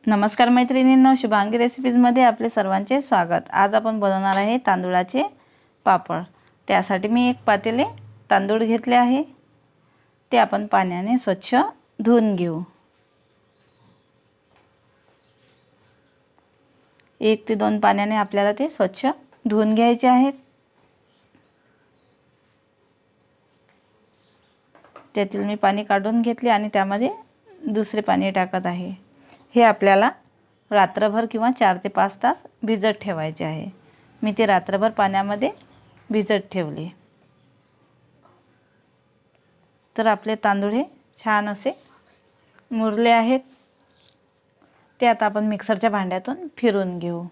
नमस्कार मैत्रिणींनो, शुभांगी रेसिपीजमध्ये आपले सर्वांचे स्वागत। आज आपण बनवणार आहे तांदूळाचे पापड। त्यासाठी मी एक पातेले तांदूळ घेतले आहे, ते आपण पाण्याने स्वच्छ धुवून घेऊ। 1 ते 2 पाण्याने आपल्याला ते स्वच्छ धुवून घ्यायचे आहेत। त्यातील मी पाणी काढून घेतले आणि त्यामध्ये दुसरे पाणी टाकत आहे। हे आपल्याला रात्रभर किंवा 4 ते 5 तास भिजत ठेवायचे आहे। मी ते रात्रभर पाण्यामध्ये भिजत ठेवले। तर आपले तांदूळ हे छान असे मुरले आहेत। ते आता आपण मिक्सरच्या भांड्यातून फिरवून घेऊ।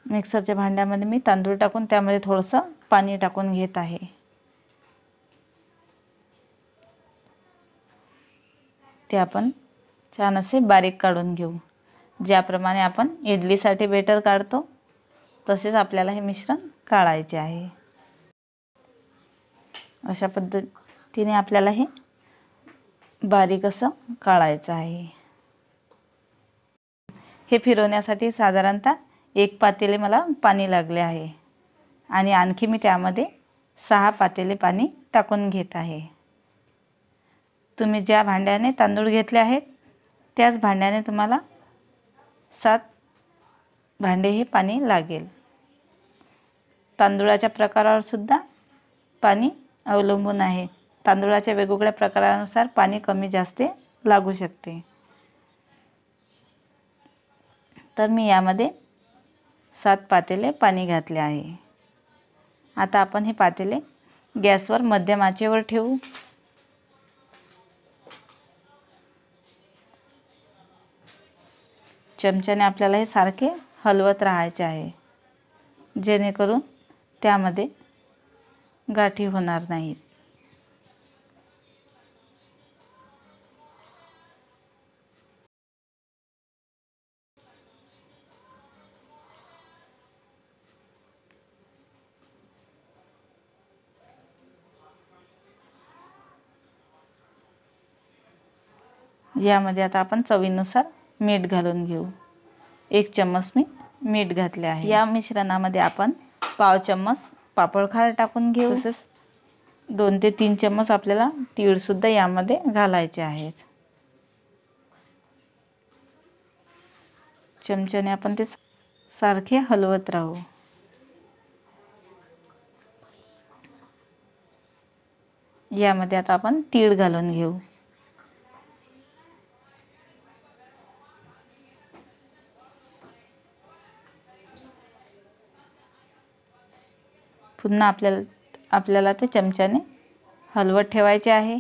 मिक्सरच्या भांड्यामध्ये मी तांदूळ टाकून त्यामध्ये थोडंसं पाणी टाकून घेत आहे। ते आपण छान असे बारीक काढून घेऊ। ज्याप्रमाणे आपण इडलीसाठी बेटर काढतो तसेच आपल्याला हे मिश्रण काढायचे आहे। अशा पद्धतीने आपल्याला हे बारीक असं काढायचं आहे। हे फिरवण्यासाठी साधारणतः 1 पातेले मला पाणी लागले आहे आणि आणखी मी त्यामध्ये 6 पातेले पाणी टाकून घेत आहे। तुम्ही ज्या भांड्याने तांदूळ घेतले आहेत त्याच भांड्याने तुम्हाला 7 भांडे हे पाणी लागेल। तांदूळाच्या प्रकारावर सुद्धा पाणी अवलंबून आहे। तांदूळाच्या वेगवेगळ्या प्रकारानुसार पाणी कमी जास्त लागू शकते। तर मी यामध्ये 7 पातेले पाणी घातले आहे। आता आपण हे पातेले गॅसवर मध्यम आचेवर ठेवू। चमच्याने आपल्याला हे सारखे हलवत राहायचे आहे, जेणेकरून त्यामध्ये गाठी होणार नाहीत। यामध्ये आता आपण चवीनुसार मीठ घालून घेऊ। 1 चम्मच मी मीठ घातले आहे। या मिश्रणामध्ये आपण पाव चम्मच पापड खार टाकून घेऊ। तसेच 2 ते 3 चम्मच आपल्याला तीळ सुद्धा यामध्ये घालायचे आहेत। चमच्याने आपण ते सारखे हलवत राहू। यामध्ये आता आपण तीळ घालून घेऊ। पुन्हा आपल्याला ते चमच्याने हलवत ठेवायचे आहे।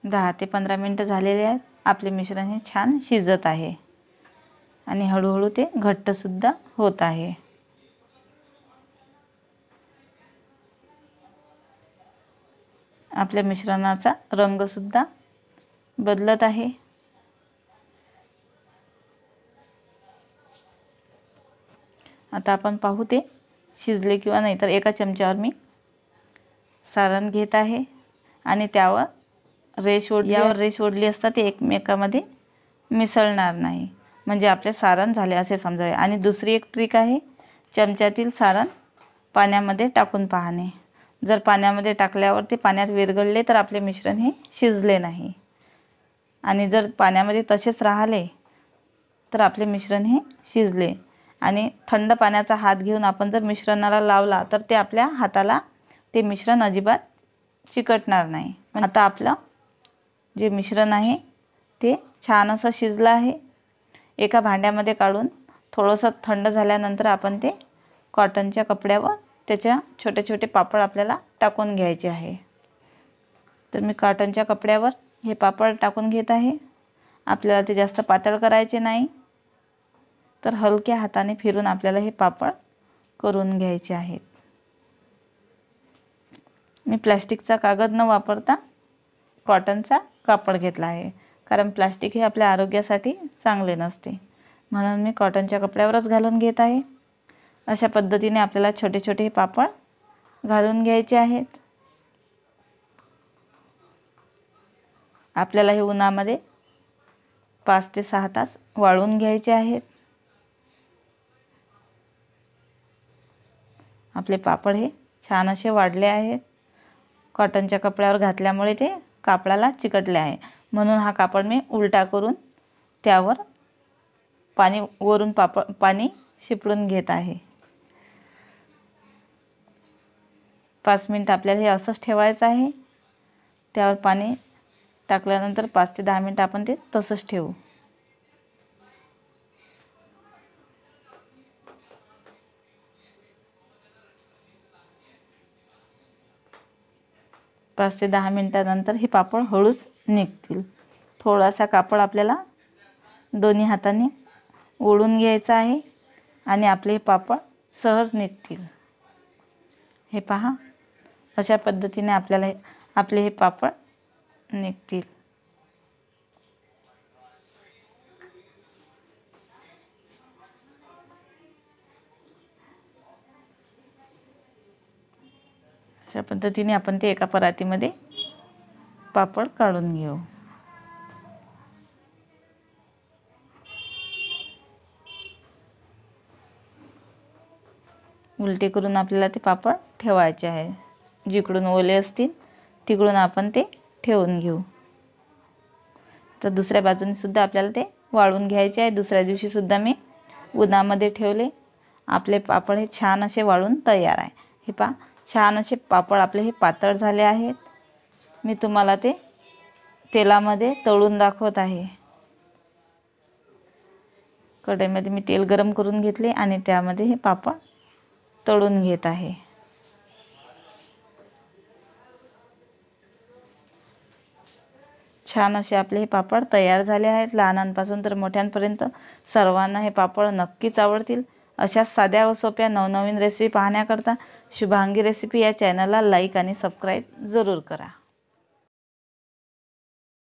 10 ते 15 मिनिटे झालेले आहेत। आपले मिश्रण हे छान शिजत आहे आणि हळूहळू ते घट्ट सुद्धा होत आहे। आपल्या मिश्रणाचा रंग सुद्धा बदलत आहे। आता आपण पाहू ते शिजले किंवा नाही। तर एका चमच्यावर मी सारण घेत आहे आणि त्यावर रेष ओढली असता ते एकमेकांमध्ये मिसळणार नाही, म्हणजे आपले सारण झाले असे समजावे। आणि दुसरी एक ट्रिक आहे, चमच्यातील सारण पाण्यामध्ये टाकून पाहणे। जर पाण्यामध्ये टाकल्यावर ते पाण्यात विरघळले तर आपले मिश्रण हे शिजले नाही, आणि जर पाण्यामध्ये तसेच राहिले तर आपले मिश्रण हे शिजले। आणि थंड पाण्याचा हात घेऊन आपण जर मिश्रणाला लावला तर ते आपल्या हाताला ते मिश्रण अजिबात चिकटणार नाही। आता आपलं जे मिश्रण आहे ते छान असं शिजलं आहे। एका भांड्यामध्ये काढून थोडंसं थंड झाल्यानंतर आपण ते कॉटनच्या कपड्यावर त्याच्या छोटे छोटे पापड आपल्याला टाकून घ्यायचे आहे। तर मी कॉटनच्या कपड्यावर हे पापड टाकून घेत आहे। आपल्याला ते जास्त पातळ करायचे नाही, तर हलक्या हाताने फिरून आपल्याला हे पापड करून घ्यायचे आहेत। मी प्लास्टिकचा कागद न वापरता कॉटनचा कापड घेतला आहे, कारण प्लास्टिक हे आपल्या आरोग्यासाठी चांगले नसते, म्हणून मी कॉटनच्या कपड्यावरच घालून घेत आहे। अशा पद्धतीने आपल्याला छोटे छोटे पापड घालून घ्यायचे आहेत। आपल्याला हे उन्हामध्ये 5 ते 6 तास वाळून घ्यायचे आहेत. आपले पापड हे छान असे वाढले आहेत. कॉटनच्या कपड्यावर घातल्यामुळे ते कापडाला चिकटले आहे, म्हणून हा कापड मी उलटा करून त्यावर वरून पाणी शिपडून घेत आहे. 5 मिनिट आपल्याला हे असंच ठेवायचं आहे. त्यावर पाणी टाकल्यानंतर 5 ते 10 मिनिट आपण ते तसंच ठेवू. पाच ते 10 मिनिटानंतर हे पापड हळूच निघतील. थोडासा कापड आपल्याला दोन्ही हाताने ओढून घ्यायचा आहे आणि आपले पापड सहज निघतील. हे पहा, अशा पद्धतीने आपले हे पापड निघतील. अशा पद्धतीने आपण ते एका परातीमध्ये पापड काढून घेऊ. उलटे करून आपल्याला ते पापड ठेवायचे आहे. जिकडून ओले असतील तिकडून आपण ते ठेवून घेऊ. तर दुसऱ्या बाजूने सुद्धा आपल्याला ते वाळून घ्यायचे आहे. दुसऱ्या दिवशी सुद्धा मी उन्हामध्ये ठेवले. आपले पापड हे छान असे वाळून तयार आहे. हे पहा, छान असे पापड आपले हे पातळ झाले आहेत. मी तुम्हाला ते तेलामध्ये तळून दाखवत आहे. कढईमध्ये मी तेल गरम करून घेतले आणि त्यामध्ये हे पापड तळून घेत आहे. छान असे आपले हे पापड तयार झाले आहेत. लहानांपासून तर मोठ्यांपर्यंत सर्वांना हे पापड नक्कीच आवडतील. अशा साध्या व सोप्या नवनवीन रेसिपी पाहण्याकरता शुभांगी रेसिपी या चॅनलला लाईक आणि सबस्क्राईब जरूर करा.